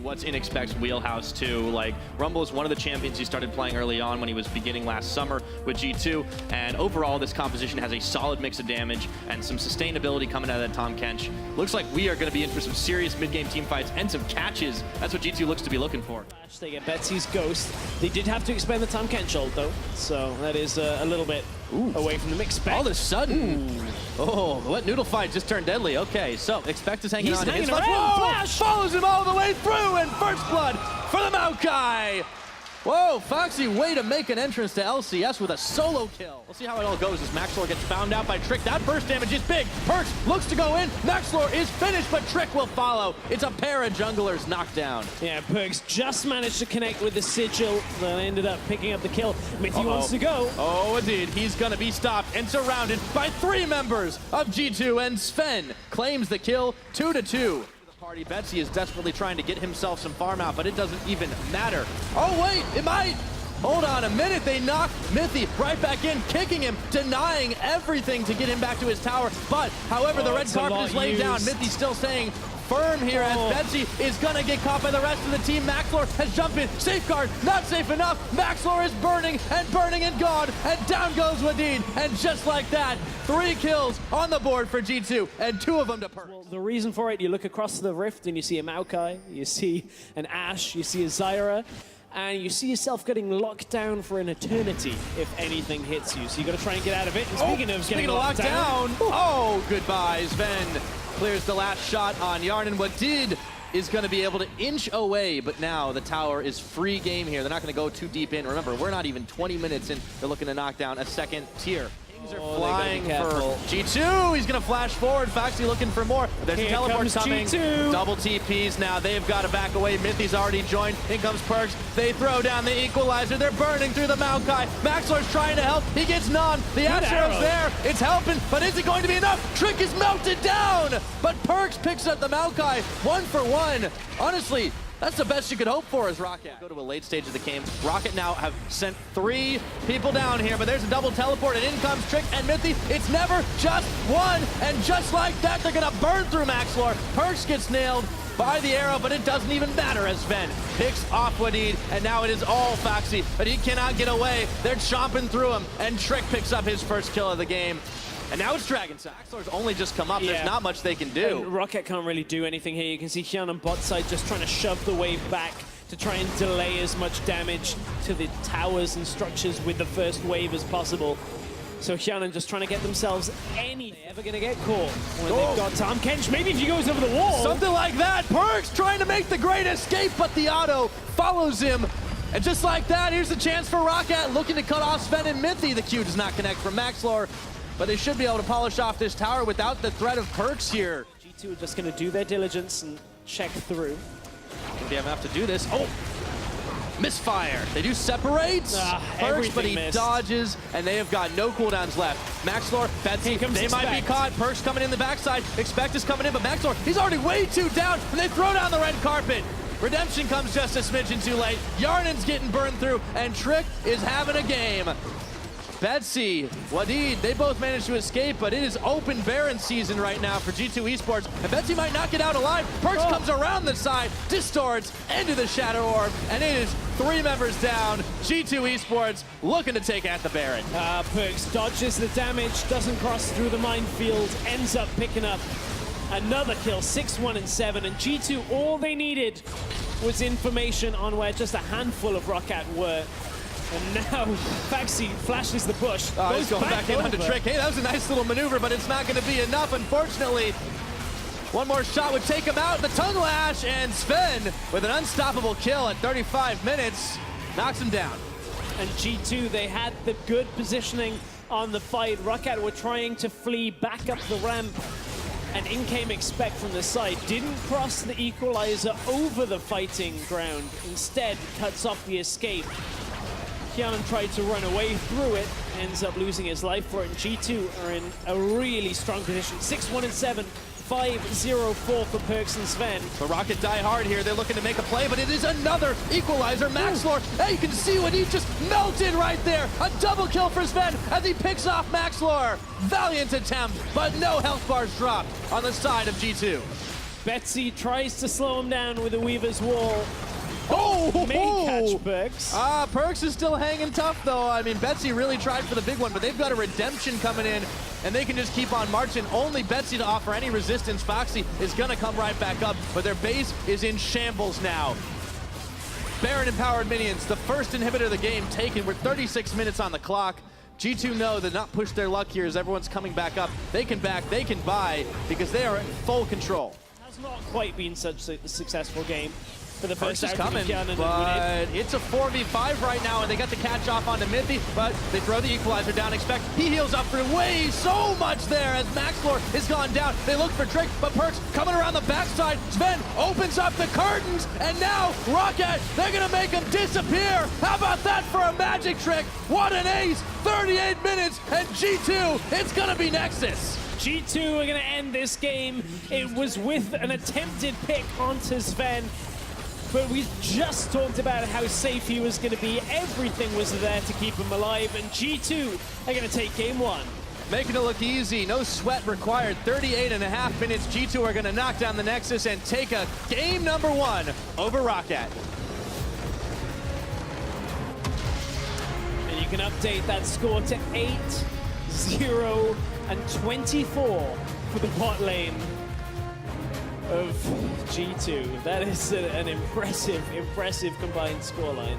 what's in Expect's wheelhouse too. Like, Rumble is one of the champions he started playing early on when he was beginning last summer with G2, and overall this composition has a solid mix of damage and some sustainability coming out of that Tahm Kench. Looks like we are going to be in for some serious mid-game team fights and some catches. That's what G2 looks to be looking for. They get Betsy's Ghost. They did have to expend the Tahm Kench ult though, so that is a little bit away from the mix. All of a sudden, oh, what noodle fight just turned deadly. Okay, so Expect is hanging on. Hanging around. Whoa! Flash! Follows him all the way through, and first blood for the Maokai. Whoa, Foxy, way to make an entrance to LCS with a solo kill. We'll see how it all goes as Maxlor gets found out by Trick. That burst damage is big. Perks looks to go in. Maxlor is finished, but Trick will follow. It's a pair of junglers knocked down. Yeah, Perks just managed to connect with the sigil, then ended up picking up the kill. Mithy wants to go. Oh, indeed. He's going to be stopped and surrounded by 3 members of G2, and Sven claims the kill 2-2. Party Betsy is desperately trying to get himself some farm out, but it doesn't even matter. Oh wait, it might! Hold on a minute, they knock Mithy right back in, kicking him, denying everything to get him back to his tower. But, however, the red carpet is laid down. Mithy still staying firm here as Betsy is gonna get caught by the rest of the team. Maxlor has jumped in, safeguard, not safe enough. Maxlor is burning and gone, and down goes Wadid. And just like that, 3 kills on the board for G2, and 2 of them to Perks. Well, the reason for it, you look across the rift and you see a Maokai, you see an Ashe, you see a Zyra, and you see yourself getting locked down for an eternity if anything hits you. So you got to try and get out of it. And speaking of getting locked down, oh, goodbye, Sven clears the last shot on Yarn, and Wadid is going to be able to inch away, but now the tower is free game here. They're not going to go too deep in. Remember, we're not even 20 minutes in. They're looking to knock down a second tier. Are flying for G2. He's going to flash forward. Foxy looking for more. There's a teleport coming. G2. Double TPs now. They've got to back away. Mithy's already joined. In comes Perks. They throw down the equalizer. They're burning through the Maokai. Maxlor's trying to help. He gets non. The Ashero's there. It's helping, but is it going to be enough? Trick is melted down, but Perks picks up the Maokai 1 for 1. Honestly, that's the best you could hope for as Roccats. Go to a late stage of the game. Rocket now have sent 3 people down here, but there's a double teleport, and in comes Trick and Mithy. It's never just one, and just like that, they're gonna burn through Maxlor. Perks gets nailed by the arrow, but it doesn't even matter as Sven picks off Wadid, and now it is all Foxy, but he cannot get away. They're chomping through him, and Trick picks up his first kill of the game. And now it's Dragon side. Maxlor's only just come up. Yeah. There's not much they can do. And Rocket can't really do anything here. You can see Hyun on bot side just trying to shove the wave back to try and delay as much damage to the towers and structures with the first wave as possible. So Hyun just trying to get themselves any ever going to get caught when they've got Tahm Kench. Maybe if he goes over the wall. Something like that. Perks trying to make the great escape, but the auto follows him. And just like that, here's the chance for Roccat looking to cut off Sven and Mithy. The Q does not connect from Maxlor, but they should be able to polish off this tower without the threat of Perks here. G2 are just going to do their diligence and check through. They have enough to do this. Oh! Misfire. They do separate. Perks, but he dodges, and they have got no cooldowns left. Maxlor, Betsy, they might be caught. Perks coming in the backside. Expect is coming in, but Maxlor, he's already way too down, and they throw down the red carpet. Redemption comes just a smidgen too late. Yarnan's getting burned through, and Trick is having a game. Betsy, Wadid, they both managed to escape, but it is open Baron season right now for G2 Esports, and Betsy might not get out alive. Perks comes around the side, distorts into the Shadow Orb, and it is 3 members down. G2 Esports looking to take out the Baron. Perks dodges the damage, doesn't cross through the minefield, ends up picking up another kill, 6-1 and 7, and G2, all they needed was information on where just a handful of Roccat were. And now Foxy flashes the bush. He's going back in onto Trick. Hey, that was a nice little maneuver, but it's not going to be enough, unfortunately. One more shot would take him out. The tongue lash, and Sven with an unstoppable kill at 35 minutes knocks him down. And G2, they had the good positioning on the fight. Roccat were trying to flee back up the ramp, and in came Expect from the side. Didn't cross the equalizer over the fighting ground. Instead, cuts off the escape. Hyun tried to run away through it, ends up losing his life for it, and G2 are in a really strong position. 6-1 and 7, 5-0-4 for Perks and Sven. So Rocket die hard here. They're looking to make a play, but it is another equalizer. Maxlor, hey, you can see what he just melted right there. A double kill for Sven as he picks off Maxlor. Valiant attempt, but no health bars dropped on the side of G2. Betsy tries to slow him down with a Weaver's Wall. Oh, May catch Perks. Perks is still hanging tough, though. I mean, Betsy really tried for the big one, but they've got a redemption coming in, and they can just keep on marching. Only Betsy to offer any resistance. Foxy is going to come right back up, but their base is in shambles now. Baron empowered minions, the first inhibitor of the game taken. We're 36 minutes on the clock. G2 know to not push their luck here as everyone's coming back up. They can back, they can buy, because they are in full control. Has not quite been such a successful game for the Perks first is coming, but it's a 4v5 right now, and they got the catch off onto Mithy, but they throw the equalizer down. Expect he heals up through way so much there as Maxlor has gone down. They look for Trick, but Perks coming around the backside. Sven opens up the curtains, and now Roccats, they're gonna make him disappear. How about that for a magic trick? What an ace! 38 minutes, and G2, it's gonna be Nexus. G2 are going to end this game. It was with an attempted pick onto Sven, but we just talked about how safe he was going to be. Everything was there to keep him alive, and G2 are going to take game one. Making it look easy, no sweat required. 38.5 minutes. G2 are going to knock down the Nexus and take a game number one over Roccat. And you can update that score to 8-0 and 24 for the bot lane of G2. That is an impressive combined scoreline.